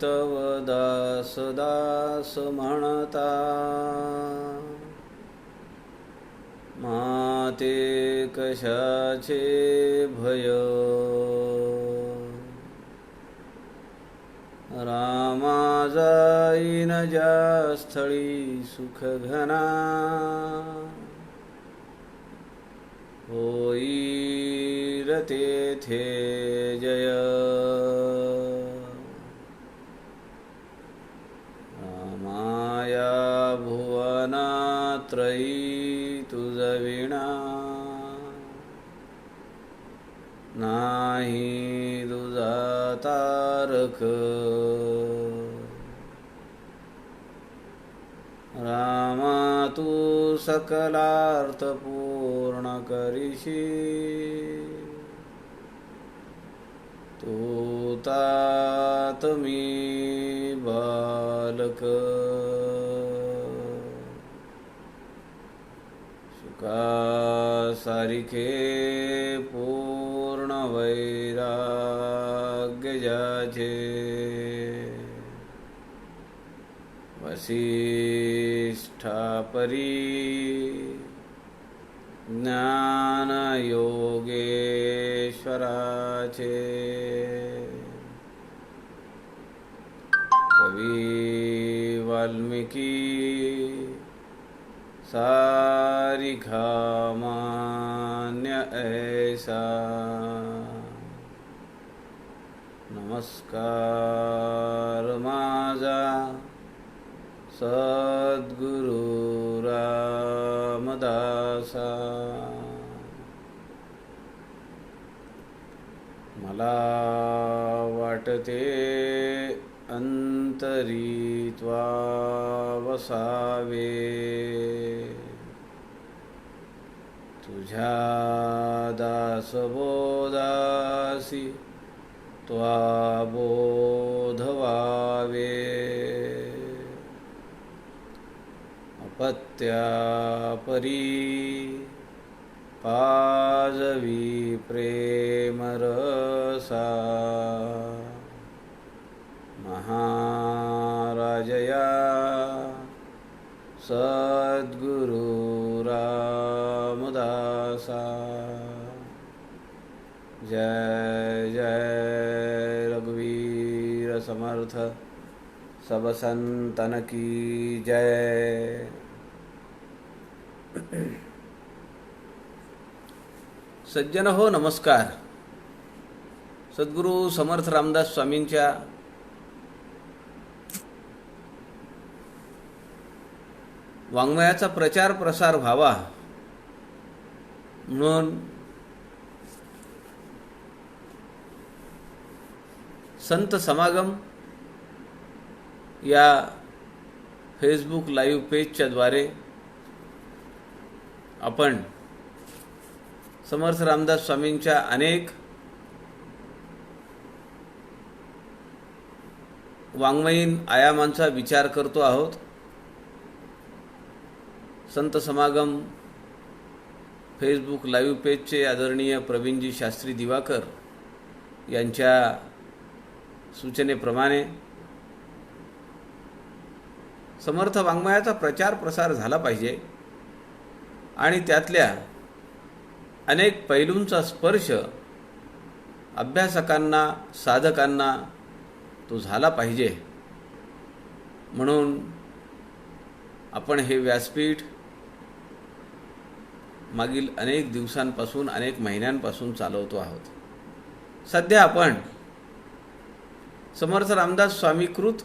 तव दास दास म्हणता, माते कशाचे भय. रामा जाईन ज्या स्थळी सुख घना, होईल तेथे जय. रामाया भुवनात्रयी तुझविणा, नाही तुझा तारक. रामा तू सकलार्थ पूर्ण करिशी, तू तात मी बालक. सुखा सारिखे पूर्ण वैराग्य ज्याचे, वसिष्ठापरी ज्ञान योगेश्वराचे. कवी वाल्मिकी सारिखा मान्य ऐसा, नमस्कार माझा सद्गुरु रामदासा. मला वाटते अंतरी त्वा वसावे, तुझ्या दासबोधासी त्वा बोधवावे. अपत्यापरी पाजवी प्रेमरसा, महाराजया सद्गुरु रामदासा. जय जय रघुवीर समर्थ, सब संतन की जय. सज्जन हो, नमस्कार. सद्गुरू समर्थ रामदास स्वामींच्या वाङ्मयाचा प्रचार प्रसार व्हावा म्हणून संत समागम या फेसबुक लाईव्ह पेजच्या द्वारे आपण समर्थ रामदास स्वामींच्या अनेक वाङ्मयीन आयामांचा विचार करतो आहोत. संत समागम फेसबुक लाईव्ह पेजचे आदरणीय प्रवीणजी शास्त्री दिवाकर यांच्या सूचनेप्रमाणे समर्थ वाङ्मयाचा प्रचार प्रसार झाला पाहिजे आणि त्यातल्या अनेक पैलूंचा स्पर्श अभ्यासकांना, साधकांना तो झाला पाहिजे. म्हणून आपण हे व्यासपीठ मागील अनेक दिवसांपासून, अनेक महिन्यांपासून चालवतो आहोत. सध्या आपण समर्थ रामदास स्वामीकृत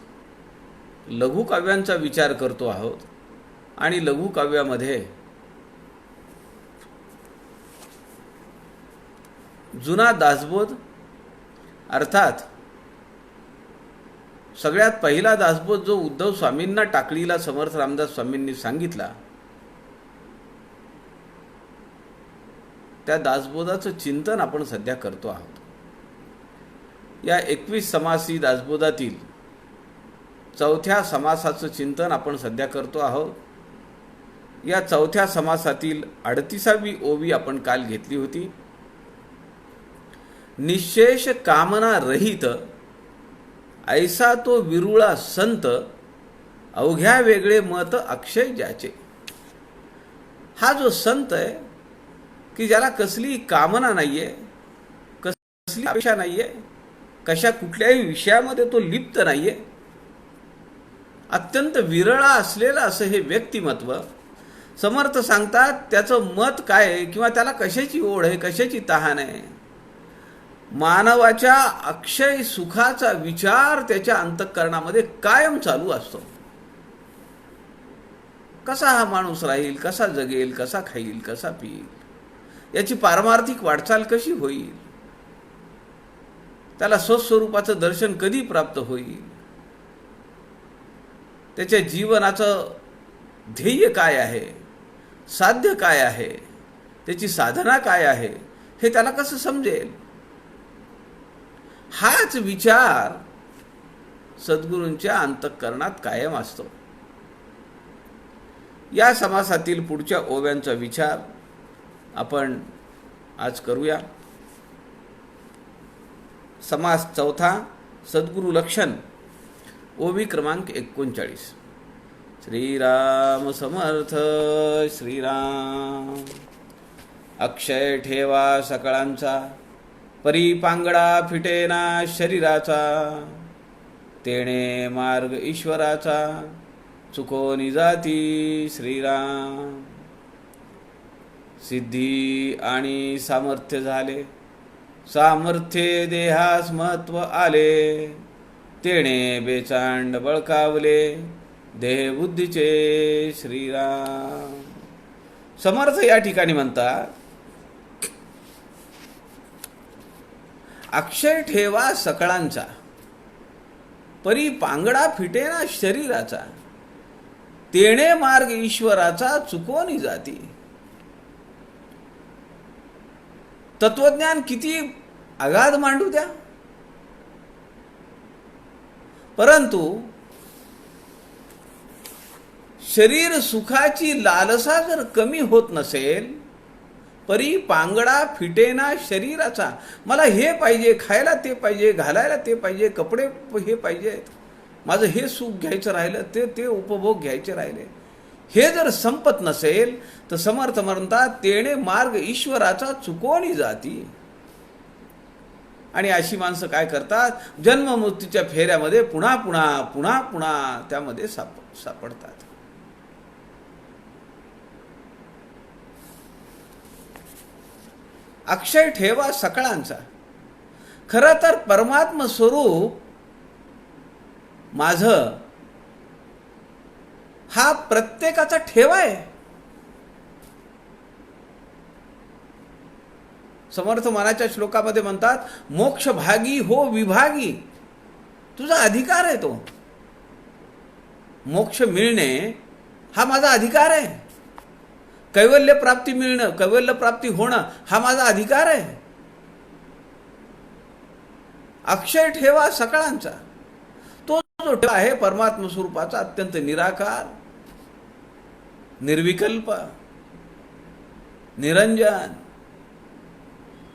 लघुकाव्यांचा विचार करतो आहोत आणि लघुकाव्यामध्ये जुना दासबोध अर्थात सगळ्यात पहिला दासबोध जो उद्धव स्वामींना टाकळीला समर्थ रामदास स्वामींनी सांगितला, त्या दासबोधाचं चिंतन आपण सध्या करतो आहोत. या 21 समासी दासबोधातील चौथ्या समासाचं चिंतन आपण सध्या करतो आहोत. या चौथ्या समासातील 38वी ओवी आपण काल घेतली होती. निशेष कामना रहित ऐसा तो विरुळा संत, अवघ्या वेगळे मत अक्षय ज्याचे. हा जो संत आहे की ज्याला कसली कामना नाहीये, कसली अपेक्षा नाहीये, कशा कुठल्याही विषयामध्ये तो लिप्त नाहीये, अत्यंत विरळा असलेलं असं हे व्यक्तिमत्व. समर्थ सांगतात त्याचं मत काय आहे किंवा त्याला कशाची ओढ आहे, कशाची तहान आहे. मानवाच्या अक्षय सुखाचा विचार त्याच्या अंतःकरणामध्ये कायम चालू असतो. कसा हा माणूस राहील, कसा जगेल, कसा खाईल, कसा पिईल, याची पारमार्थिक वाटचाल कशी होईल, त्याला स्वस्वरूपाचं दर्शन कधी प्राप्त होईल, त्याच्या जीवनाचं ध्येय काय आहे, साध्य काय आहे, त्याची साधना काय आहे, हे त्याला कसं समजेल. हाच विचार सद्गुरूंच्या अंतःकरणात कायम असतो. या समासातील पुढच्या ओव्यांचा विचार आपण आज करूया. समास चौथा, सद्गुरु लक्षण, ओवी क्रमांक 39. श्रीराम समर्थ श्रीराम. अक्षय ठेवा सकळांचा, परी पांगडा फिटेना शरीराचा, तेणे मार्ग ईश्वराचा, चुकोनी जाती श्रीराम. सिद्धी आणि सामर्थ्य झाले, सामर्थ्ये देहास महत्व आले, तेणे बेचांड बळकावले, देह बुद्धीचे श्रीराम. समर्थ या ठिकाणी म्हणतात, अक्षय ठेवा सकळांचा, परी पांगडा फिटेना शरीराचा, तेणे मार्ग ईश्वराचा, चुकोनी जाती. तत्वज्ञान किती अगाध मांडू द्या, परंतु शरीर सुखाची लालसा जर कमी होत नसेल, परी पांगडा फिटेना शरीराचा, मला हे पाहिजे, खायला ते पाहिजे, घालायला ते पाहिजे, कपडे हे पाहिजेत, माझं हे सुख घ्यायचं राहिलं, ते उपभोग घ्यायचे राहिले, हे जर संपत नसेल तर समर्थ म्हणतात, तेणे मार्ग ईश्वराचा, चुकोनी जाती. आणि अशी माणसं काय करतात, जन्म मृत्यूच्या फेऱ्यामध्ये पुन्हा पुन्हा पुन्हा पुन्हा त्यामध्ये सापडतात. अक्षय ठेवा सकळांचा, खरं तर परमात्म स्वरूप माझं हा प्रत्येकाचा ठेवा आहे. समर्थ मानाच्या श्लोकामध्ये म्हणतात, मोक्ष भागी हो विभागी, तुझा अधिकार आहे तो. मोक्ष मिळणे हा माझा अधिकार आहे. कैवल्य प्राप्ती मिळणं, कैवल्य प्राप्ती होणं हा माझा अधिकार आहे. अक्षय ठेवा सकळांचा, तो जो ठेवा आहे परमात्म स्वरूपाचा, अत्यंत निराकार, निर्विकल्प, निरंजन,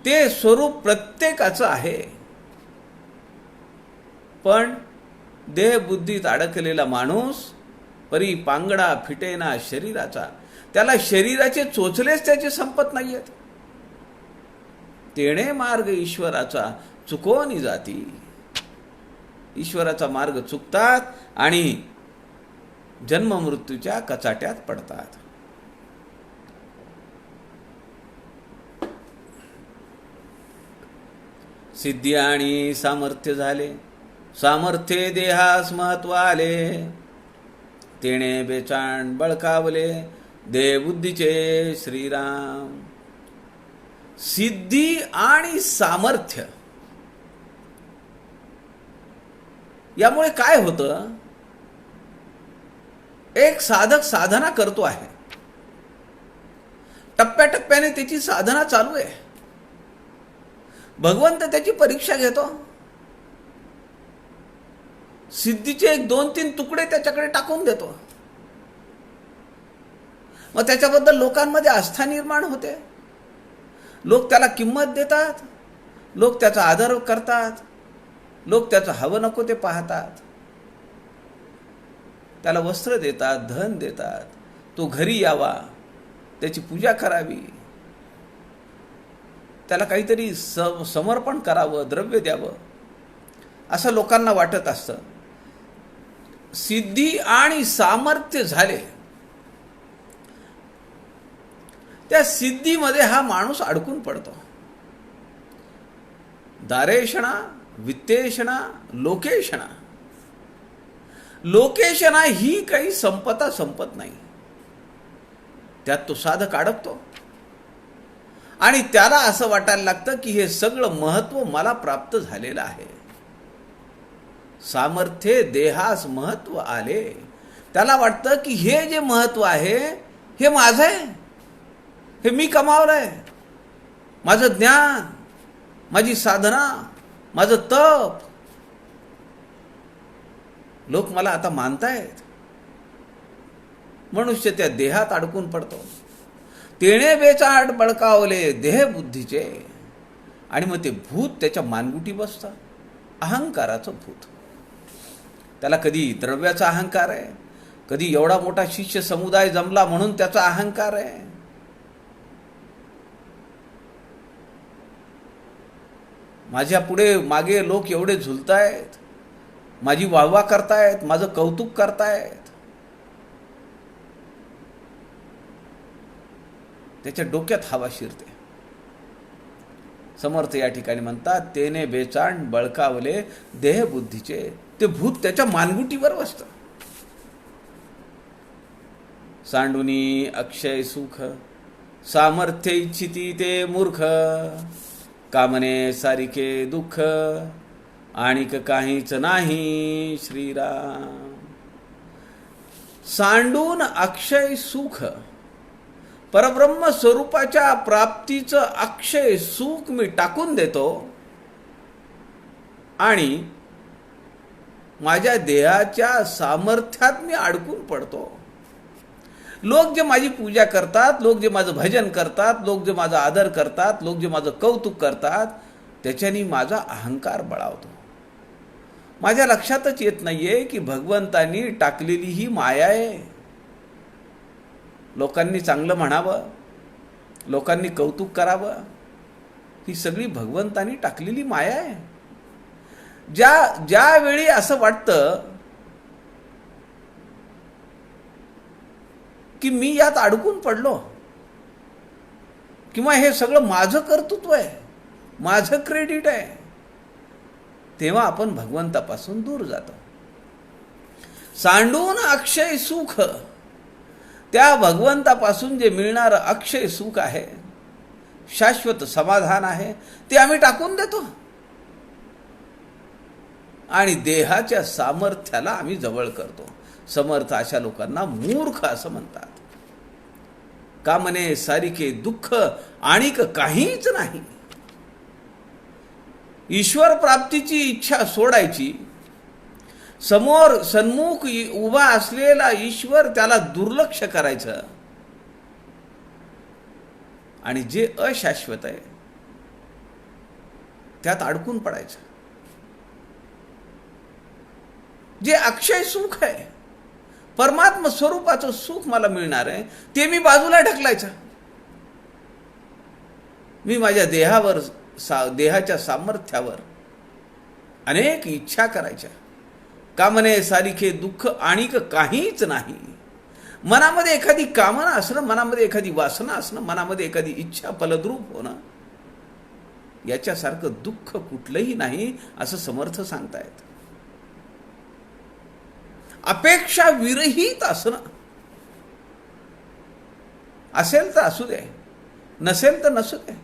ते स्वरूप प्रत्येकाचं आहे. पण देह बुद्धीत अडकलेला माणूस, परी पांगडा फिटेना शरीराचा, त्याला शरीराचे चोचलेच त्याचे संपत नाहीयेत. तेणे मार्ग ईश्वराचा, चुकोनी जाती. ईश्वराचा मार्ग चुकतात आणि जन्म मृत्यूच्या कचाट्यात पडतात. सिद्धी आणि सामर्थ्य झाले, सामर्थ्ये देहास महत्व आले, तेणे बेचांड बळकावले, देह बुद्धीचे श्रीराम. सिद्धी आणि सामर्थ्य यामुळे काय होतं, एक साधक साधना करतो आहे, टप्प्याटप्प्याने त्याची साधना चालू आहे, भगवंत त्याची परीक्षा घेतो, सिद्धीचे 1-2-3 तुकडे त्याच्याकडे टाकून देतो. मग त्याच्याबद्दल लोकांमध्ये आस्था निर्माण होते, लोक त्याला किंमत देतात, लोक त्याचा आदर करतात, लोक त्याचं हवं नको ते पाहतात, त्याला वस्त्र देतात, धन देतात, तो घरी यावा, त्याची पूजा करावी, त्याला काहीतरी समर्पण करावं, द्रव्य द्यावं, असं लोकांना वाटत असतं. सिद्धी आणि सामर्थ्य झाले, त्या सिद्धीमध्ये हा माणूस अडकून पडतो. दारेषणा, वित्तेषणा, लोकेषणा. लोकेषणा ही काही संपत नाही, त्यात तो साधक अडकतो आणि त्याला असं वाटायला लागतं की हे सगळं महत्व मला प्राप्त झालेलं आहे. सामर्थ्य देहास महत्व आले. त्याला वाटतं की हे जे महत्व आहे हे माझं आहे, हे मी कमावलंय. माझं ज्ञान, माझी साधना, माझं तप, लोक मला आता मानतायत. मनुष्य त्या देहात अडकून पडतो. तेणे बेचाट बळकावले देह बुद्धीचे. आणि मग ते भूत त्याच्या मानगुटी बसतं, अहंकाराचं भूत. त्याला कधी द्रव्याचा अहंकार आहे, कधी एवढा मोठा शिष्य समुदाय जमला म्हणून त्याचा अहंकार आहे. माझ्या पुढे मागे लोक एवढे झुलतायत, माझी वाहवा करतायत, माझं कौतुक करतायत. त्याच्या डोक्यात हवा शिरते. समर्थ या ठिकाणी म्हणतात, तेने बेचाण बळकावले देह बुद्धीचे. ते भूत त्याच्या मानगुटीवर बसतं. सांडुनी अक्षय सुख, सामर्थ्य इच्छिती ते मूर्ख. कामने सारिके दुःख, आणिक काहीच नाही श्रीराम. सांडून अक्षय सुख, परब्रह्म स्वरूपाच्या प्राप्तीचं अक्षय सुख मी टाकून देतो आणि माझ्या देहाच्या सामर्थ्यात मी अडकून पडतो. लोक जे माझी पूजा करतात, लोक जे माझं भजन करतात, लोक जे माझा आदर करतात, लोक जे माझं कौतुक करतात, त्याच्यानी माझा अहंकार बळावतो. माझ्या लक्षातच येत नाहीये की भगवंतांनी टाकलेली ही माया आहे. लोकांनी चांगलं म्हणावं, लोकांनी कौतुक करावं, ही सगळी भगवंतांनी टाकलेली माया आहे. ज्यावेळी असं वाटतं की मी यात अडकून पडलो, किंवा हे सगळं माझं कर्तृत्व आहे, माझं क्रेडिट आहे, तेव्हा आपण भगवंतापासून दूर जातो. सांडून अक्षय सुख, त्या भगवंतापासून जे मिळणारं अक्षय सुख आहे, शाश्वत समाधान आहे, ते आम्ही टाकून देतो आणि देहाच्या सामर्थ्याला आम्ही जवळ करतो. समर्थ अशा लोकांना मूर्ख असं म्हणतात. कामने सारिके दुःख, आणिक काहीच नाही. ईश्वर प्राप्तीची इच्छा सोडायची, समोर सन्मुख उभा असलेला ईश्वर त्याला दुर्लक्ष करायचं आणि जे अशाश्वत आहे त्यात अडकून पडायचं. जे अक्षय सुख आहे, परमात्म स्वरूपाचं सुख मला मिळणार आहे, ते मी बाजूला ढकलायचं. मी माझ्या देहावर, देहाच्या सामर्थ्यावर अनेक इच्छा करायच्या. कामने सारिखे दुःख, आणिक काहीच नाही. मनामध्ये एखादी कामना असणं, मनामध्ये एखादी वासना असणं, मनामध्ये एखादी इच्छा फलद्रूप होणं, याच्यासारखं दुःख कुठलंही नाही असं समर्थ सांगतायत. अपेक्षा विरहित असणं, असेल तर असू दे, नसेल तर नसू दे,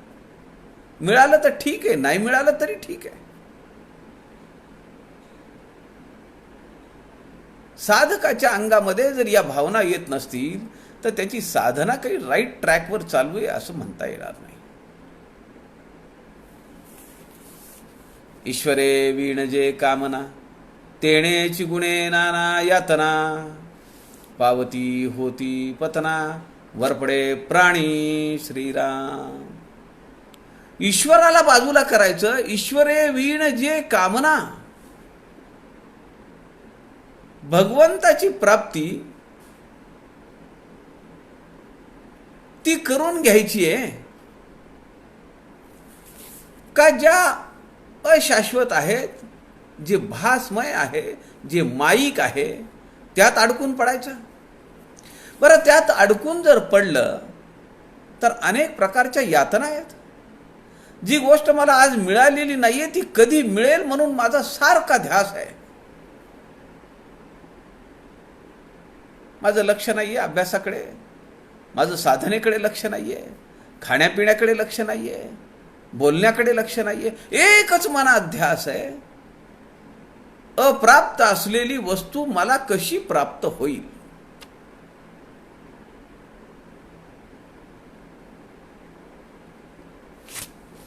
मिळालं तर ठीक आहे, नाही मिळालं तरी ठीक आहे. साधकाच्या अंगामध्ये जर या भावना येत नसतील तर त्याची साधना काही राईट ट्रॅकवर चालू आहे असं म्हणता येणार नाही. ईश्वरे वीण जे कामना, तेणेची गुणे नाना यातना. पावती होती पतना, वरपडे प्राणी श्रीराम. ईश्वराला बाजूला करायचं. ईश्वरे वीण जे कामना, भगवंताची प्राप्ती ती करून घ्यायची आहे का ज्या अशाश्वत आहेत, जे भासमय आहे, जे माईक आहे, त्यात अडकून पडायचं? बरं, त्यात अडकून जर पडलं तर अनेक प्रकारच्या यातना आहेत. जी गोष्ट मला आज मिळालेली नाहीये ती कधी मिळेल म्हणून माझा सारखा ध्यास आहे. माझं लक्ष नाहीये अभ्यासाकडे, माझं साधनेकडे लक्ष नाहीये, खाण्यापिण्याकडे लक्ष नाहीये, बोलण्याकडे लक्ष नाहीये. एकच मनात ध्यास आहे, अप्राप्त असलेली वस्तू मला कशी प्राप्त होईल.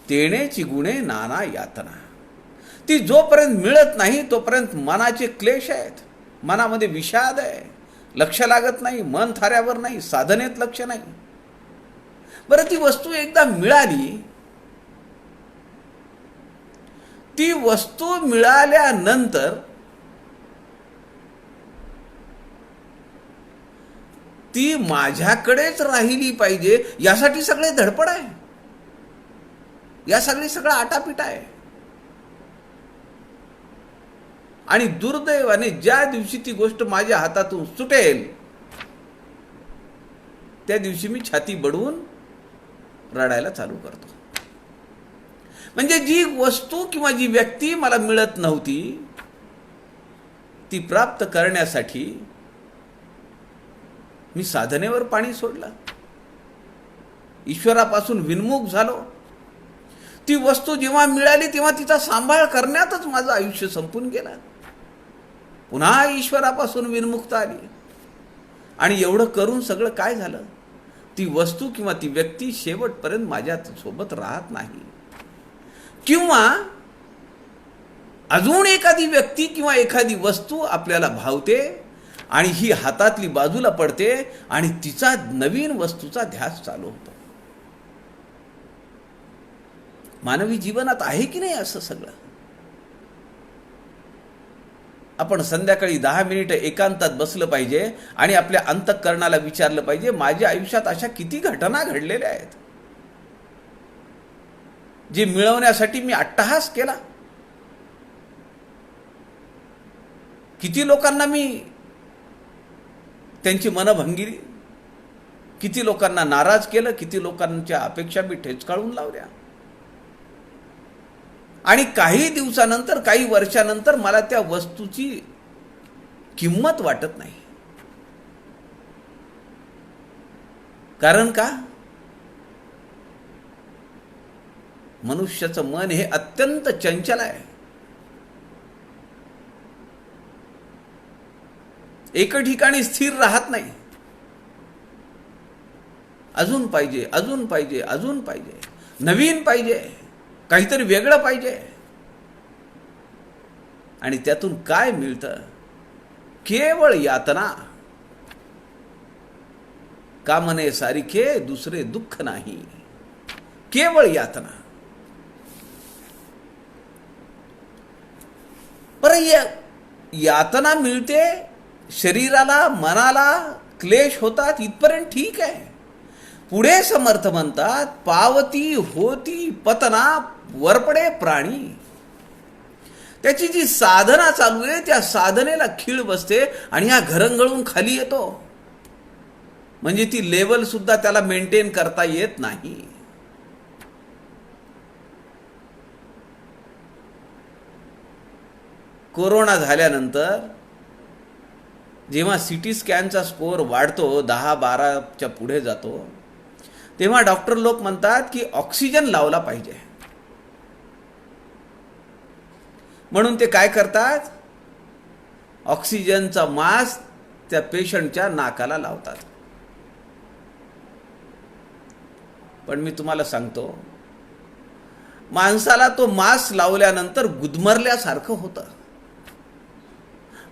तेणेची गुणे नाना यातना. ती जोपर्यंत मिळत नाही तोपर्यंत मनाचे क्लेश आहेत, मनामध्ये विषाद आहे, लक्ष लागत नाही, मन थाऱ्यावर नाही, साधनेत लक्ष नाही. बरं, ती वस्तू एकदा मिळाली, ती वस्तू मिळाल्यानंतर ती माझ्याकडेच राहिली पाहिजे यासाठी सगळे धडपड आहे, यासाठी सगळा आटापिटा आहे. आणि दुर्दैवाने ज्या दिवशी ती गोष्ट माझ्या हातातून सुटेल त्या दिवशी मी छाती बडवून रडायला चालू करतो. म्हणजे जी वस्तू किंवा जी व्यक्ती मला मिळत नव्हती ती प्राप्त करण्यासाठी मी साधनेवर पाणी सोडलं, ईश्वरापासून विन्मुख झालो. ती वस्तू जेव्हा मिळाली तेव्हा तिचा सांभाळ करण्यातच माझं आयुष्य संपून गेलं. पुन्हा ईश्वरापासून विन्मुखता आली. आणि एवढं करून सगळं काय झालं? ती वस्तू किंवा ती व्यक्ती शेवटपर्यंत माझ्या सोबत राहत नाही. किंवा अजून एखादी व्यक्ती किंवा एखादी वस्तू आपल्याला भावते आणि ही हातातली बाजूला पडते आणि तिचा नवीन वस्तूचा ध्यास चालू होतो. मानवी जीवनात आहे की नाही असं सगळं? आपण संध्याकाळी 10 मिनिटं एकांतात बसलं पाहिजे आणि आपल्या अंतःकरणाला विचारलं पाहिजे, माझ्या आयुष्यात अशा किती घटना घडलेल्या आहेत जे मिळवण्यासाठी मी अट्टहास केला. किती लोकांना मी त्यांची मन भंगिली, किती लोकांना नाराज केलं, किती लोकांच्या अपेक्षा मी ठेचकाळून लावल्या. आणि काही दिवसानंतर, काही वर्षानंतर मला त्या वस्तूची किंमत वाटत नाही. कारण का? मनुष्याचं मन हे अत्यंत चंचल आहे. एका ठिकाणी स्थिर राहत नाही. अजून पाहिजे, अजून पाहिजे, अजून पाहिजे, नवीन पाहिजे, काहीतरी वेगळं पाहिजे. आणि त्यातून काय मिळतं? केवळ यातना. कामने सारिखे दुसरे दुःख नाही, केवळ यातना. बरं, यातना मिळते, शरीराला मनाला क्लेश होतात, इथपर्यंत ठीक आहे. पुढे समर्थ म्हणतात, पावती होती पतना वरपडे प्राणी. त्याची जी साधना चालू आहे त्या साधनेला खीळ बसते आणि हा घरंगळून खाली येतो. म्हणजे ती लेवल सुद्धा त्याला मेंटेन करता येत नाही. कोरोना झाल्यानंतर जेव्हा सिटी स्कॅनचा स्कोअर वाढतो, 10-12च्या पुढे जातो, तेव्हा डॉक्टर लोक म्हणतात की ऑक्सिजन लावला पाहिजे. म्हणून ते काय करतात? ऑक्सिजनचा मास्क त्या पेशंटच्या नाकाला लावतात. पण मी तुम्हाला सांगतो, माणसाला तो मास्क लावल्यानंतर गुदमरल्यासारखं होतं.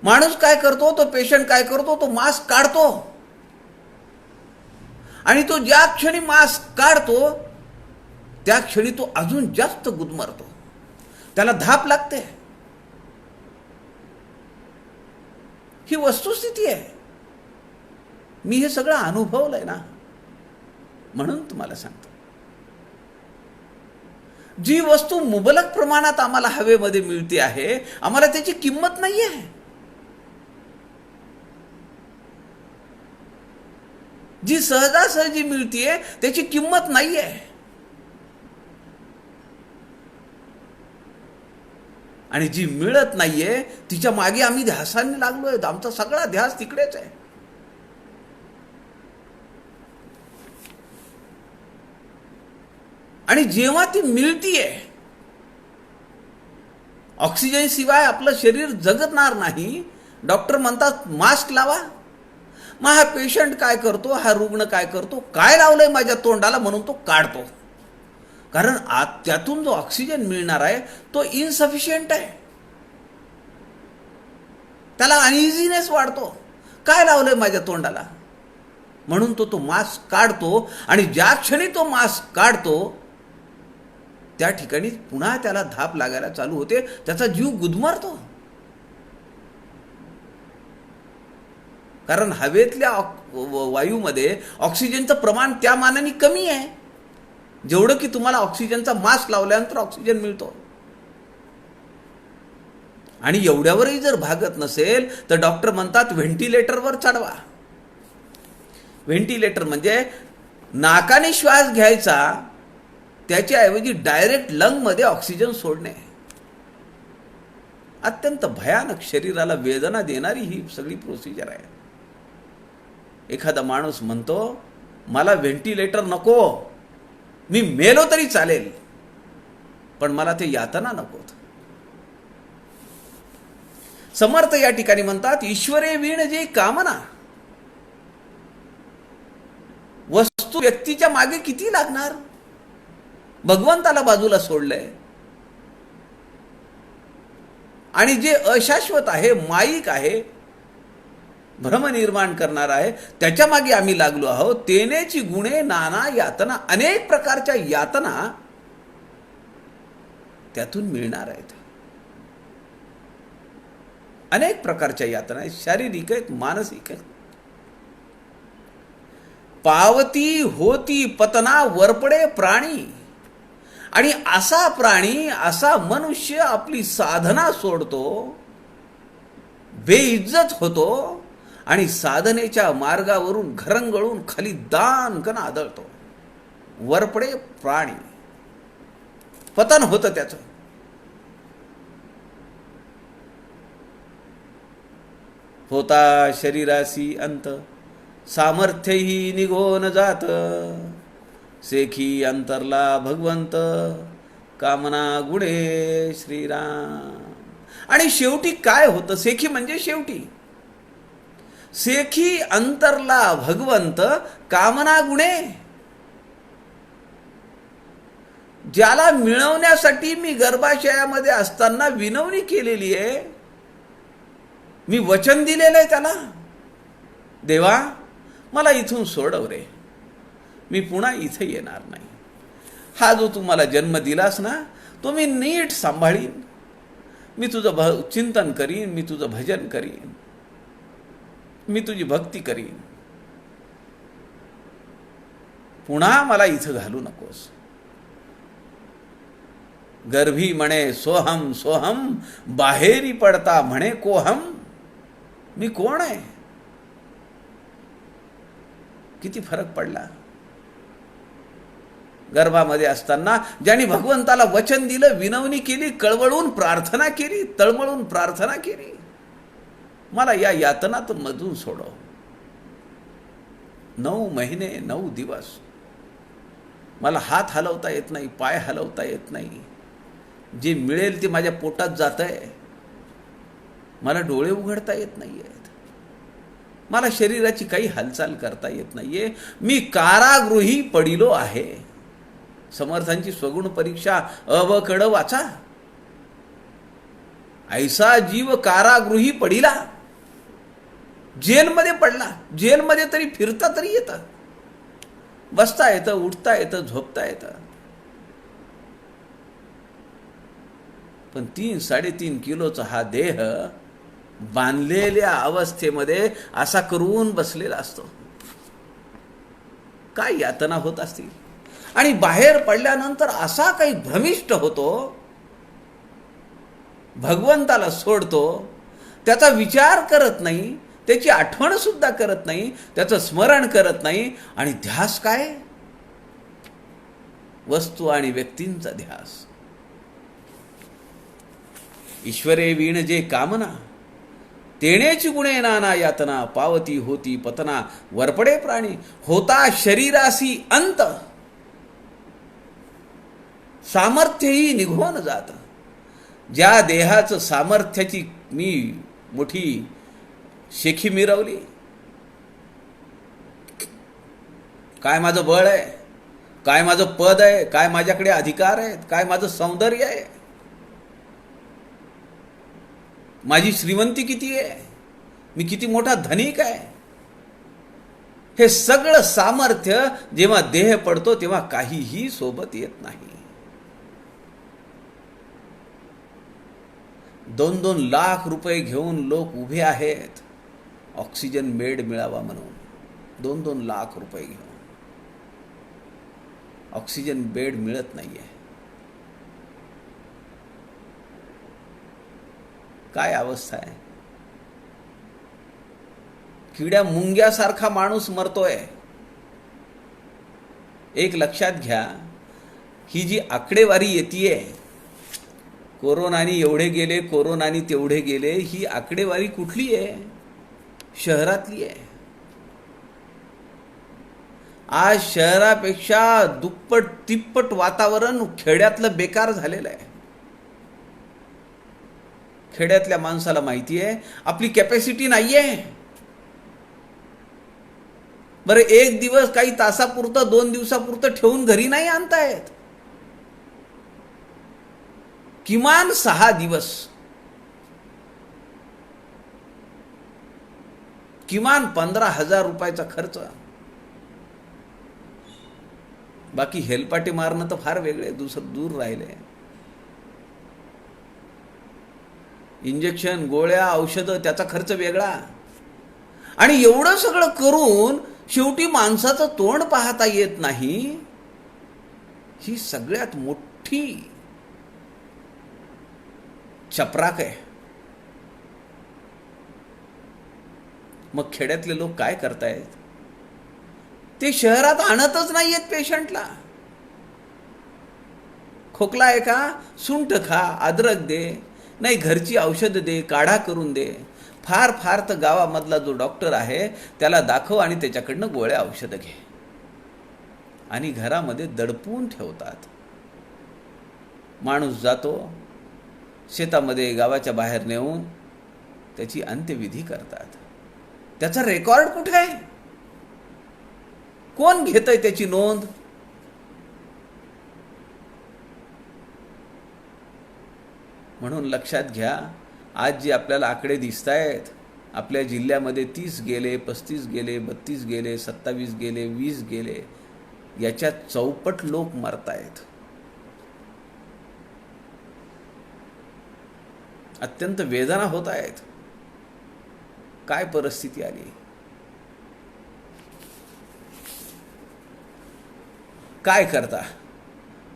माणूस काय करतो, तो पेशंट काय करतो, तो मास्क काढतो. आणि तो ज्या क्षणी मास्क काढतो त्या क्षणी तो अजून जास्त गुदमरतो, त्याला धाप लागते. ही वस्तुस्थिती आहे. मी हे सगळं अनुभवलंय ना, म्हणून तुम्हाला सांगतो. जी वस्तू मुबलक प्रमाणात आम्हाला हवेमध्ये मिळते आहे, आम्हाला त्याची किंमत नाही आहे. जी सहजासहजी मिळतीये त्याची किंमत नाही आहे. आणि जी मिळत नाहीये तिच्या मागे आम्ही ध्यासाने लागलोय. आमचा सगळा ध्यास तिकडेच आहे. आणि जेव्हा ती मिळतीये, ऑक्सिजन शिवाय आपलं शरीर जगणार नाही. डॉक्टर म्हणतात मास्क लावा. मग हा पेशंट काय करतो, हा रुग्ण काय करतो, काय लावलंय माझ्या तोंडाला म्हणून तो काढतो. कारण त्यातून जो ऑक्सिजन मिळणार आहे तो इनसफिशियंट आहे. त्याला अनइझीनेस वाढतो. काय लावलंय माझ्या तोंडाला म्हणून तो मास्क काढतो. आणि ज्या क्षणी तो मास्क काढतो त्या ठिकाणी पुन्हा त्याला धाप लागायला चालू होते. त्याचा जीव गुदमरतो. कारण हवेतल्या वायूमध्ये ऑक्सिजनचं प्रमाण त्या मानाने कमी आहे जेवढं की तुम्हाला ऑक्सिजनचा मास्क लावल्यानंतर ऑक्सिजन मिळतो. आणि एवढ्यावरही जर भागत नसेल तर डॉक्टर म्हणतात व्हेंटिलेटरवर चढवा. व्हेंटिलेटर म्हणजे नाकाने श्वास घ्यायचा, त्याच्याऐवजी डायरेक्ट लंगमध्ये ऑक्सिजन सोडणे. अत्यंत भयानक, शरीराला वेदना देणारी ही सगळी प्रोसिजर आहे. एखादा माणूस म्हणतो मला व्हेंटिलेटर नको, मी मेलो तरी चालेल, पण मला ते यातना नकोत. समर्थ या ठिकाणी म्हणतात ईश्वरे वीण जे कामना. वस्तू व्यक्तीच्या मागे किती लागणार? भगवंताला बाजूला सोडलंय. आणि जे अशाश्वत आहे, माईक आहे, भ्रम निर्माण करणार आहे, त्याच्या मागे आम्ही लागलो आहोत. तेनेची गुणे नाना यातना. अनेक प्रकारच्या यातना त्यातून मिळणार आहेत. अनेक प्रकारच्या यातना आहेत. शारीरिक आहेत, मानसिक आहेत. पावती होती पतना वरपडे प्राणी. आणि असा प्राणी, असा मनुष्य आपली साधना सोडतो, बेइज्जत होतो आणि साधनेच्या मार्गावरून घरंगळून खाली दानकन आदळतो. वरपडे प्राणी, पतन होतं त्याचं. होता शरीरासी अंत, सामर्थ्यही निघून जात. सेखी अंतरला भगवंत, कामना गुणे श्रीराम. आणि शेवटी काय होतं? सेखी म्हणजे शेवटी. सेखी अंतरला भगवंत, कामना गुणे. ज्याला मिळवण्यासाठी मी गर्भाशयामध्ये असताना विनवणी केलेली आहे, मी वचन दिलेलं आहे त्याला, देवा मला इथून सोडव रे, मी पुन्हा इथे येणार नाही. हा जो तुम्हाला जन्म दिलास ना, तो मी नीट सांभाळीन, मी तुझं चिंतन करीन, मी तुझं भजन करीन, मी तुझी भक्ती करीन. पुन्हा मला इथं घालू नकोस. गर्भी म्हणे सोहम सोहम, बाहेरी पडता म्हणे कोहम. मी कोण आहे? किती फरक पडला. गर्भामध्ये असताना ज्यांनी भगवंताला वचन दिलं, विनवणी केली, कळवळून प्रार्थना केली, तळमळून प्रार्थना केली, मला या यातनात मधून सोडव. 9 महिने 9 दिवस मला हात हलवता येत नाही, पाय हलवता येत नाही. जे मिळेल ते माझ्या पोटात जातंय. मला डोळे उघडता येत नाहीयेत. मला शरीराची काही हालचाल करता येत नाहीये. मी कारागृही पडिलो आहे. समर्थांची स्वगुण परीक्षा अवकड वाचा. ऐसा जीव कारागृही पडिला. जेलमध्ये पडला. जेलमध्ये तरी फिरता तरी येतं, बसता येतं, उठता येतं, झोपता येतं. पण 3-3.5 किलोचा हा देह बांधलेल्या अवस्थेमध्ये असा करून बसलेला असतो. काय यातना होत असतील. आणि बाहेर पडल्यानंतर असा काही भ्रमिष्ट होतो, भगवंताला सोडतो, त्याचा विचार करत नाही, त्याची आठवण सुद्धा करत नाही, त्याचं स्मरण करत नाही. आणि ध्यास काय? वस्तू आणि व्यक्तींचा ध्यास. ईश्वरे वीण जे कामना, तेणेची गुणे नाना यातना, पावती होती पतना वरपडे प्राणी, होता शरीरासी अंत, सामर्थ्यही निघून जात. ज्या देहाचं सामर्थ्याची मी मोठी शेखी मिरवली, काय माझं बळ आहे, काय माझं पद आहे, काय माझ्याकडे अधिकार आहेत, काय माझं सौंदर्य आहे, माझी श्रीमंती किती आहे, मी किती मोठा धनिक आहे, हे सगळं सामर्थ्य जेव्हा देह पडतो तेव्हा काहीही सोबत येत नाही. 2-2 लाख रुपये घेऊन लोक उभे आहेत ऑक्सिजन बेड मिळावा म्हणून. 2-2 लाख रुपये घेऊन ऑक्सिजन बेड मिळत नाहीये. काय अवस्था आहे. किड्या मुंग्यासारखा माणूस मरतोय. एक लक्षात घ्या, ही जी आकडेवारी येतीये, कोरोनानी एवढे गेले, कोरोनानी तेवढे गेले, ही आकडेवारी कुठली आहे? शहरातली आहे. आज शहरापेक्षा दुप्पट तिप्पट वातावरण खेड्यातलं बेकार झालेलं आहे. खेड्यातल्या माणसाला माहिती आहे आपली कॅपॅसिटी नाहीये. बरं, एक दिवस काही तासापुरतं 2 दिवसापुरतं ठेवून घरी नाही आणतायत. किमान 6 दिवस, किमान 15,000 रुपयाचा खर्च. बाकी हेलपाटे मारणं तर फार वेगळे, दूर राहिले. इंजेक्शन, गोळ्या, औषधं, त्याचा खर्च वेगळा. आणि एवढं सगळं करून शेवटी माणसाचं तोंड पाहता येत नाही. ही सगळ्यात मोठी चपराक आहे. मग खेड्यातले लोक काय करतायत? ते शहरात आणतच नाहीयेत पेशंटला. खोकला आहे का? सुंठ खा, अद्रक दे, नाही घरची औषध दे, काढा करून दे. फार फार तर गावामधला जो डॉक्टर आहे त्याला दाखव आणि त्याच्याकडनं गोळ्या औषधं घे. आणि घरामध्ये दडपून ठेवतात. माणूस जातो शेतामध्ये, गावाच्या बाहेर नेऊन त्याची अंत्यविधी करतात. त्याचा रेकॉर्ड कुठे आहे? कोण घेतंय त्याची नोंद? म्हणून लक्षात घ्या, आज जे आपल्याला आकडे दिसत आहेत, आपल्या जिल्ह्यामध्ये 30 गेले, 35 गेले, 32 गेले, 27 गेले, 20 गेले, याच्यात चौपट लोक मरतायत. अत्यंत वेदना होत आहेत. काय परिस्थिती आली. काय करता?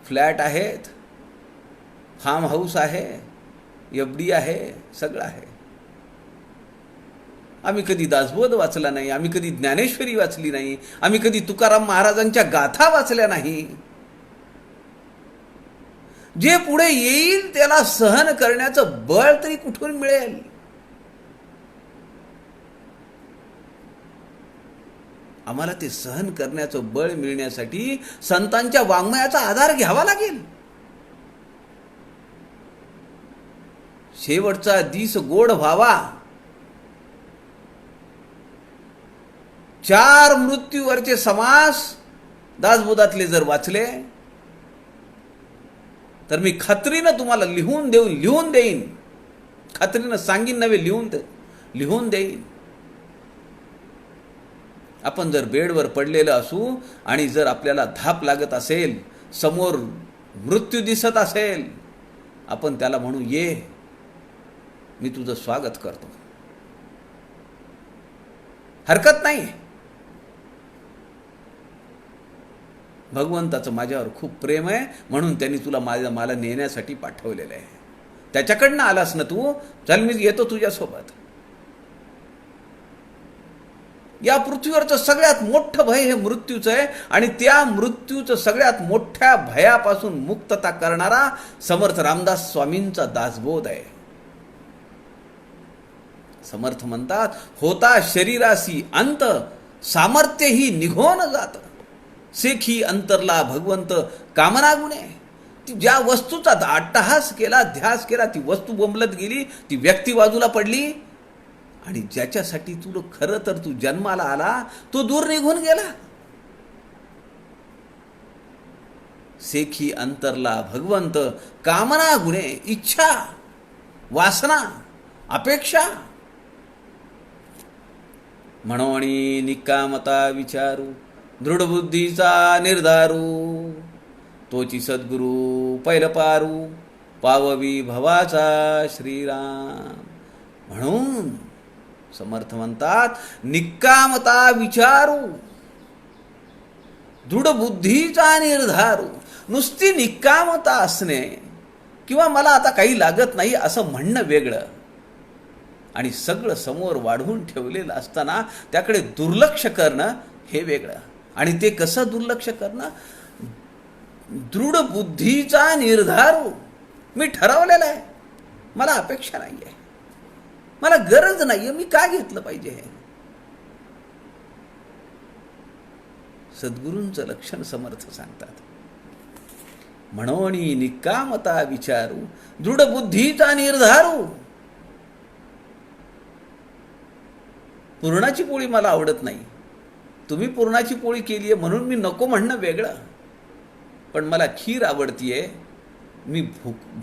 फ्लॅट आहेत, फार्म हाऊस आहे, एफडी आहे, सगळं आहे. आम्ही कधी दासबोध वाचला नाही, आम्ही कधी ज्ञानेश्वरी वाचली नाही, आम्ही कधी तुकाराम महाराजांच्या गाथा वाचल्या नाही. जे पुढे येईल त्याला सहन करण्याचं बळ तरी कुठून मिळेल? आम्हाला ते सहन करण्याचं बळ मिळण्यासाठी संतांच्या वाङ्मयाचा आधार घ्यावा लागेल. शेवटचा दिस गोड व्हावा. 4 मृत्यूवरचे समास दासबोधातले जर वाचले तर मी खात्रीनं तुम्हाला लिहून देईन. खात्रीनं सांगीन नव्हे, लिहून देईन. आपण जर बेडवर पडलेलं असू आणि जर आपल्याला धाप लागत असेल, समोर मृत्यू दिसत असेल, आपण त्याला म्हणू, ये, मी तुझं स्वागत करतो. हरकत नाही. भगवंताचं माझ्यावर खूप प्रेम आहे म्हणून त्यांनी तुला मला नेण्यासाठी पाठवलेलं आहे. त्याच्याकडनं आलास ना तू, चल मी येतो तुझ्यासोबत. या पृथ्वीवरचं सगळ्यात मोठं भय हे मृत्यूचं आहे आणि त्या मृत्यूचं सगळ्यात मोठ्या भयापासून मुक्तता करणारा समर्थ रामदास स्वामींचा दासबोध आहे. समर्थ म्हणतात, होता शरीरासी अंत सामर्थ्य ही निघून जात, सेखी अंतरला भगवंत कामना गुणे. ती ज्या वस्तूचा अट्टहास केला, ध्यास केला, ती वस्तू बोंबलत गेली, ती व्यक्ती बाजूला पडली आणि ज्याच्यासाठी तू खरं तर तू जन्माला आला तो दूर निघून गेला. सेखी अंतरला भगवंत कामना गुणे. इच्छा, वासना, अपेक्षा म्हणोनी निकामता विचारू, दृढबुद्धीचा निर्धारू, तोची सद्गुरू पैल पारू, पाववी भवाचा श्रीराम. म्हणून समर्थ म्हणतात, निकामता विचारू, दृढबुद्धीचा निर्धारू. नुसती निकामता असणे किंवा मला आता काही लागत नाही असं म्हणणं वेगळं आणि सगळं समोर वाढवून ठेवलेलं असताना त्याकडे दुर्लक्ष करणं हे वेगळं. आणि ते कसं दुर्लक्ष करणं? दृढ बुद्धीचा निर्धारू. मी ठरवलेलं आहे, मला अपेक्षा नाही आहे, मला गरज नाही आहे, मी का घेतलं पाहिजे हे? सद्गुरूंचं लक्षण समर्थ सांगतात. म्हणून निकामता विचारू, दृढ बुद्धीचा निर्धारू. पुरणाची पोळी मला आवडत नाही, तुम्ही पुरणाची पोळी केली आहे म्हणून मी नको म्हणणं वेगळं, पण मला खीर आवडतीये, मी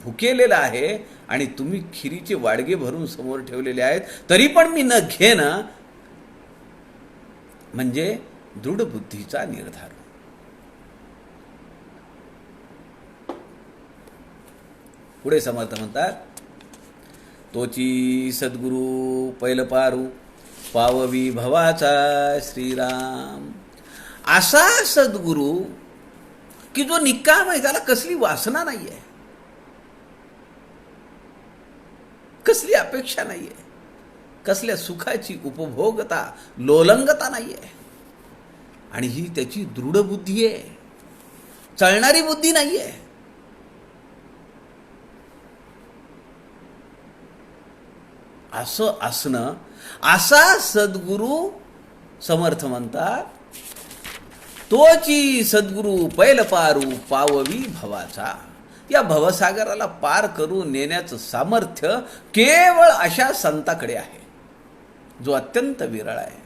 भुकेलेला आहे आणि तुम्ही खिरीचे वाडगे भरून समोर ठेवलेले आहेत तरी पण मी न घेणं म्हणजे दृढ बुद्धीचा निर्धार. पुढे समर्थ म्हणतात, तोची सद्गुरू पैल पारू, पाववी भवाचा श्रीराम. असा सद्गुरू की जो निकाम आहे, त्याला कसली वासना नाहीये, कसली अपेक्षा नाहीये, कसल्या सुखाची उपभोगता लोलंगता नाहीये आणि ही त्याची दृढ बुद्धी आहे, चळणारी बुद्धी नाहीये. असं असणं, असा सद्गुरू समर्थ म्हणतात, तोची सद्गुरू पैल पारू, पाववी भवाचा. या भवसागराला पार करून नेण्याचं सामर्थ्य केवळ अशा संताकडे आहे जो अत्यंत विरळ आहे.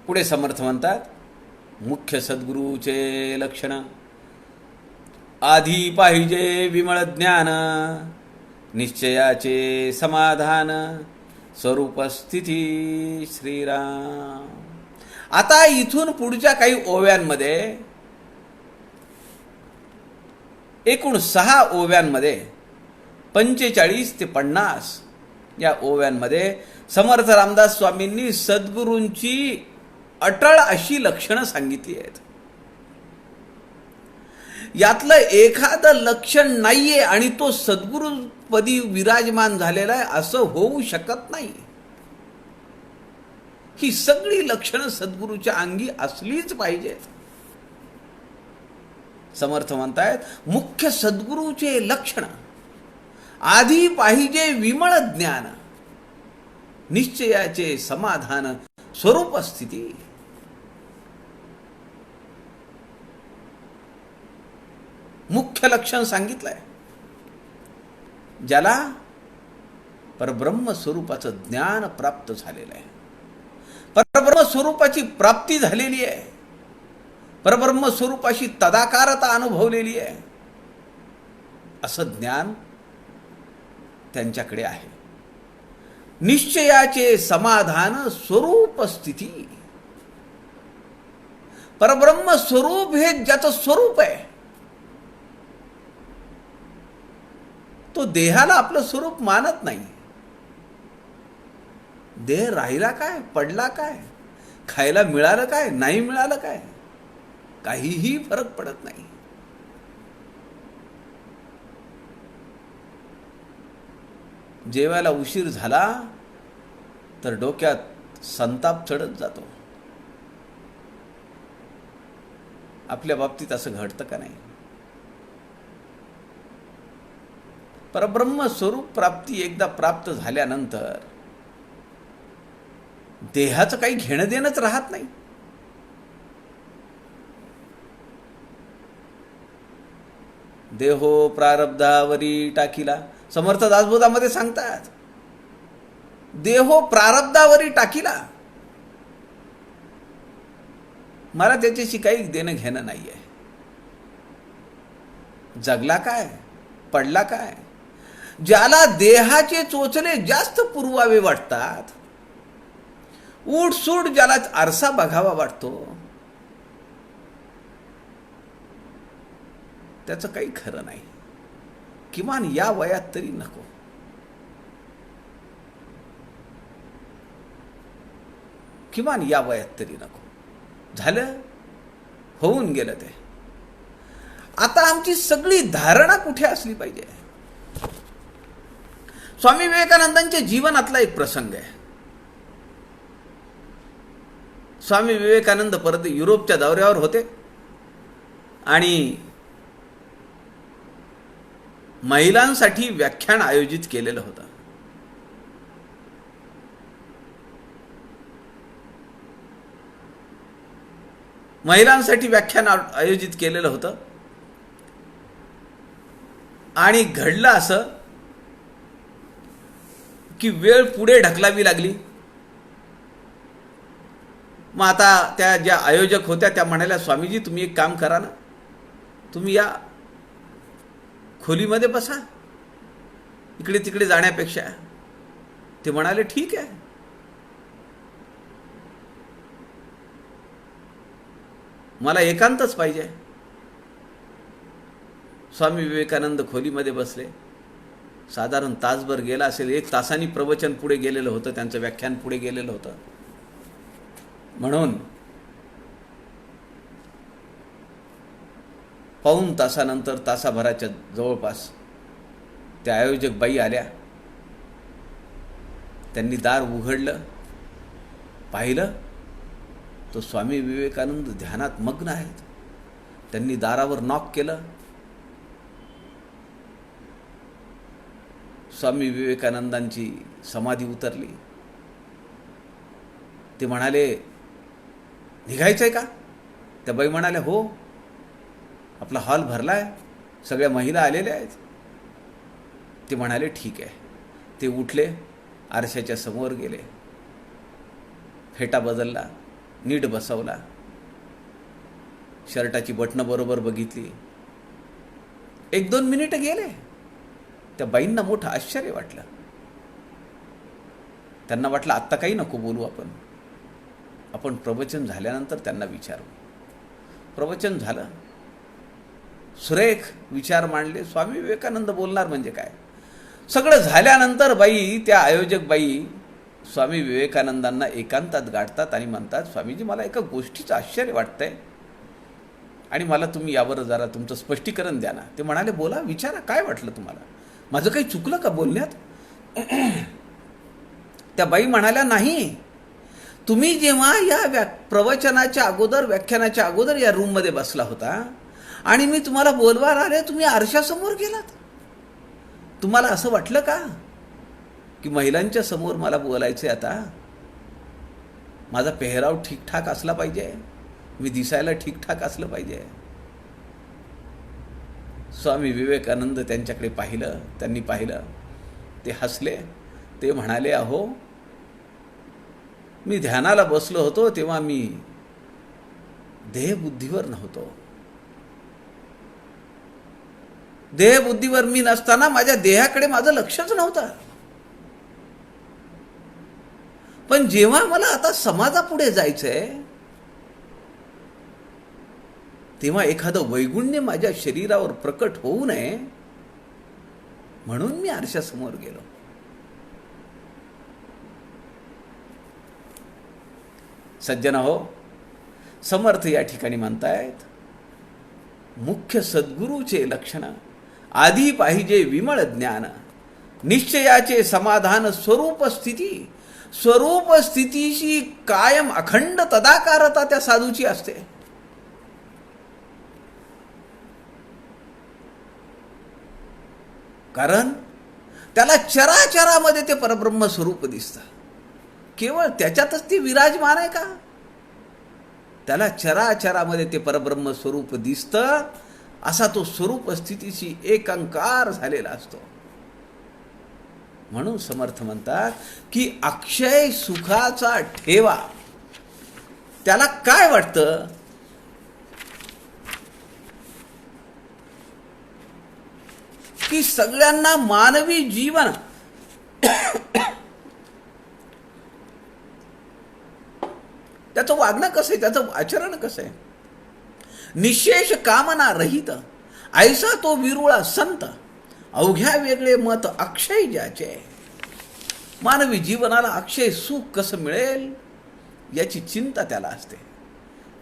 पुढे समर्थ म्हणतात, मुख्य सद्गुरूचे लक्षण. आधी पाहिजे विमळ ज्ञान, निश्चयाचे समाधान, स्वरूप स्थिती श्रीराम. आता इथून पुढच्या काही ओव्यांमध्ये, एकूण 6 ओव्यांमध्ये 45 ते 50 या ओव्यांमध्ये समर्थ रामदास स्वामींनी सद्गुरूंची अटळ अशी लक्षणं सांगितली आहेत. यातलं एखादं लक्षण नाहीये आणि तो सद्गुरूपदी विराजमान झालेला आहे असं होऊ शकत नाही. ही सगळी लक्षणं सद्गुरूच्या अंगी असलीच पाहिजेत. समर्थ म्हणतायत, मुख्य सद्गुरूचे लक्षण. आधी पाहिजे विमळ ज्ञान, निश्चयाचे समाधान, स्वरूप स्थिती. मुख्य लक्षण सांगितलंय. ज्याला परब्रह्म स्वरूपाचं ज्ञान प्राप्त झालेलं आहे, परब्रह्म स्वरूपाची प्राप्ती झालेली आहे, परब्रह्म स्वरूपाशी तदाकारता अनुभवलेली आहे, असं ज्ञान त्यांच्याकडे आहे. निश्चयाचे समाधान, स्वरूप स्थिती. परब्रह्म स्वरूप हे ज्याचं स्वरूप आहे, तो देहाला आपलं स्वरूप मानत नाही. देह राहिला काय, पडला काय, खायला मिळालं काय, नाही मिळालं काय, काहीही फरक पडत नाही. जेवायला उशीर झाला तर डोक्यात संताप चढत जातो. आपल्या बाबतीत असं घडतं का नाही? परब्रह्म स्वरूप प्राप्ती एकदा प्राप्त झाल्यानंतर देहाचं काही घेणं देणंच राहत नाही. देहो प्रारब्धावरी टाकीला, समर्थ दासबोधामध्ये सांगतात, देहो प्रारब्धावरी टाकीला. मला त्याच्याशी काही देणं घेणं नाहीये. जगला काय, पडला काय, ज्याला देहाचे चोचले जास्त पुरवावे वाटतात, उठसूट ज्याला आरसा बघावा वाटतो, त्याचं काही खरं नाही. किमान या वयात तरी नको. किमान या वयात तरी नको. झालं, होऊन गेलं ते. आता आमची सगळी धारणा कुठे असली पाहिजे? स्वामी विवेकानंदांच्या जीवनातला एक प्रसंग आहे. स्वामी विवेकानंद परत युरोपच्या दौऱ्यावर होते आणि महिलांसाठी व्याख्यान आयोजित केलेलं होतं. महिलांसाठी व्याख्यान आयोजित केलेलं होतं आणि घडलं असं की वेळ पुढे ढकलावी लागली. मग आता त्या ज्या आयोजक होत्या त्या म्हणाल्या, स्वामीजी तुम्ही एक काम करा ना, तुम्ही या खोलीमध्ये बसा इकडे तिकडे जाण्यापेक्षा. ते म्हणाले ठीक आहे. मला एकांतच पाहिजे. स्वामी विवेकानंद खोलीमध्ये बसले. साधारण तासभर गेला असेल. 1 तासांनी प्रवचन पुढे गेलेलं होतं, त्यांचं व्याख्यान पुढे गेलेलं होतं. म्हणून पाऊण तासानंतर, तासाभराच्या जवळपास त्या आयोजक बाई आल्या. त्यांनी दार उघडलं, पाहिलं तो स्वामी विवेकानंद ध्यानात मग्न आहेत. त्यांनी दारावर नॉक केलं. स्वामी विवेकानंदांची समाधी उतरली. ते म्हणाले, निघायचंय का? त्या बाई म्हणाल्या, हो, आपला हॉल भरलाय, सगळ्या महिला आलेल्या आहेत. ते म्हणाले ठीक आहे. ते उठले, आरशाच्या समोर गेले, फेटा बदलला, नीट बसवला, शर्टाची बटणं बरोबर बघितली. 1-2 मिनिटं गेले. त्या बाईंना मोठं आश्चर्य वाटलं. त्यांना वाटलं आत्ता काही नको बोलू, आपण प्रवचन झाल्यानंतर त्यांना विचारू. प्रवचन झालं, सुरेख विचार मांडले. स्वामी विवेकानंद बोलणार म्हणजे काय? सगळं झाल्यानंतर बाई, त्या आयोजक बाई स्वामी विवेकानंदांना एकांतात गाठतात आणि म्हणतात, स्वामीजी मला एका गोष्टीचं आश्चर्य वाटतंय आणि मला तुम्ही यावर जरा तुमचं स्पष्टीकरण द्या ना. ते म्हणाले, बोला, विचारा, काय वाटलं तुम्हाला? माझं काही चुकलं का बोलण्यात? त्या बाई म्हणाल्या, नाही, तुम्ही जेव्हा या प्रवचनाच्या अगोदर, व्याख्यानाच्या अगोदर या रूममध्ये बसला होता आणि मी तुम्हाला बोलवायला आले, तुम्ही आरशासमोर गेलात. तुम्हाला असं वाटलं का की महिलांच्या समोर मला बोलायचे? आता माझा पेहराव ठीकठाक असला पाहिजे, मी दिसायला ठीकठाक असलं पाहिजे. स्वामी विवेकानंद त्यांच्याकडे पाहिलं. त्यांनी पाहिलं, ते हसले. ते म्हणाले, अहो, मी ध्यानाला बसलो होतो तेव्हा मी देहबुद्धीवर नव्हतो. देहबुद्धीवर मी नसताना माझ्या देहाकडे माझं लक्षच नव्हतं. पण जेव्हा मला आता समाजापुढे जायचंय तेव्हा एखादं वैगुण्य माझ्या शरीरावर प्रकट होऊ नये म्हणून मी आरशासमोर गेलो. सज्जन हो, समर्थ या ठिकाणी म्हणतायत, मुख्य सद्गुरूचे लक्षण आधी पाहिजे विमळ ज्ञान, निश्चयाचे समाधान स्वरूप स्थिती, स्वरूप स्थितीशी कायम अखंड तदाकारता त्या साधूची असते. कारण त्याला चराचरामध्ये ते परब्रह्म स्वरूप दिसतं. केवळ त्याच्यातच ती विराजमान आहे का? त्याला चराचरामध्ये ते परब्रह्म स्वरूप दिसतं. असा तो स्वरूप स्थितीशी एकांकार झालेला असतो. म्हणून समर्थ म्हणतात की अक्षय सुखाचा ठेवा. त्याला काय वाटतं? की सगळ्यांना मानवी जीवन त्याचं वागणं कसं आहे, त्याचं आचरण कसं आहे, निशेष कामना रहित ऐसा तो विरुळा संत, अवघ्या वेगळे मत अक्षय ज्याचे. मानवी जीवनाला अक्षय सुख कसं मिळेल याची चिंता त्याला असते.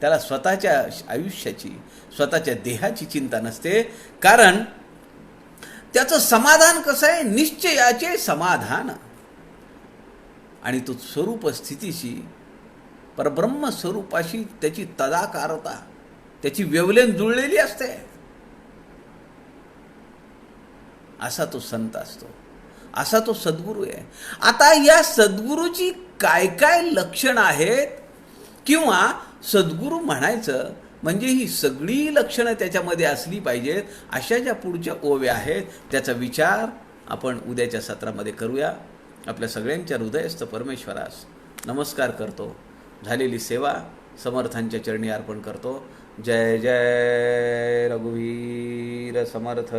त्याला स्वतःच्या आयुष्याची, स्वतःच्या देहाची चिंता नसते. कारण त्याचं समाधान कसं आहे? निश्चयाचे समाधान. आणि तो स्वरूप स्थितीशी, परब्रह्म स्वरूपाशी त्याची तदाकारता, त्याची वेवलेन जुळलेली असते. असा तो संत असतो, असा तो सद्गुरू आहे. आता या सद्गुरूची काय काय लक्षणं आहेत, किंवा सद्गुरू म्हणायचं म्हणजे ही सगळी लक्षणं त्याच्यामध्ये असली पाहिजेत, अशा ज्या पुढच्या ओव्या आहेत त्याचा विचार आपण उद्याच्या सत्रामध्ये करूया. आपल्या सगळ्यांच्या हृदयस्थ परमेश्वरास नमस्कार करतो. झालेली सेवा समर्थांच्या चरणी अर्पण करतो. जय जय रघुवीर समर्थ.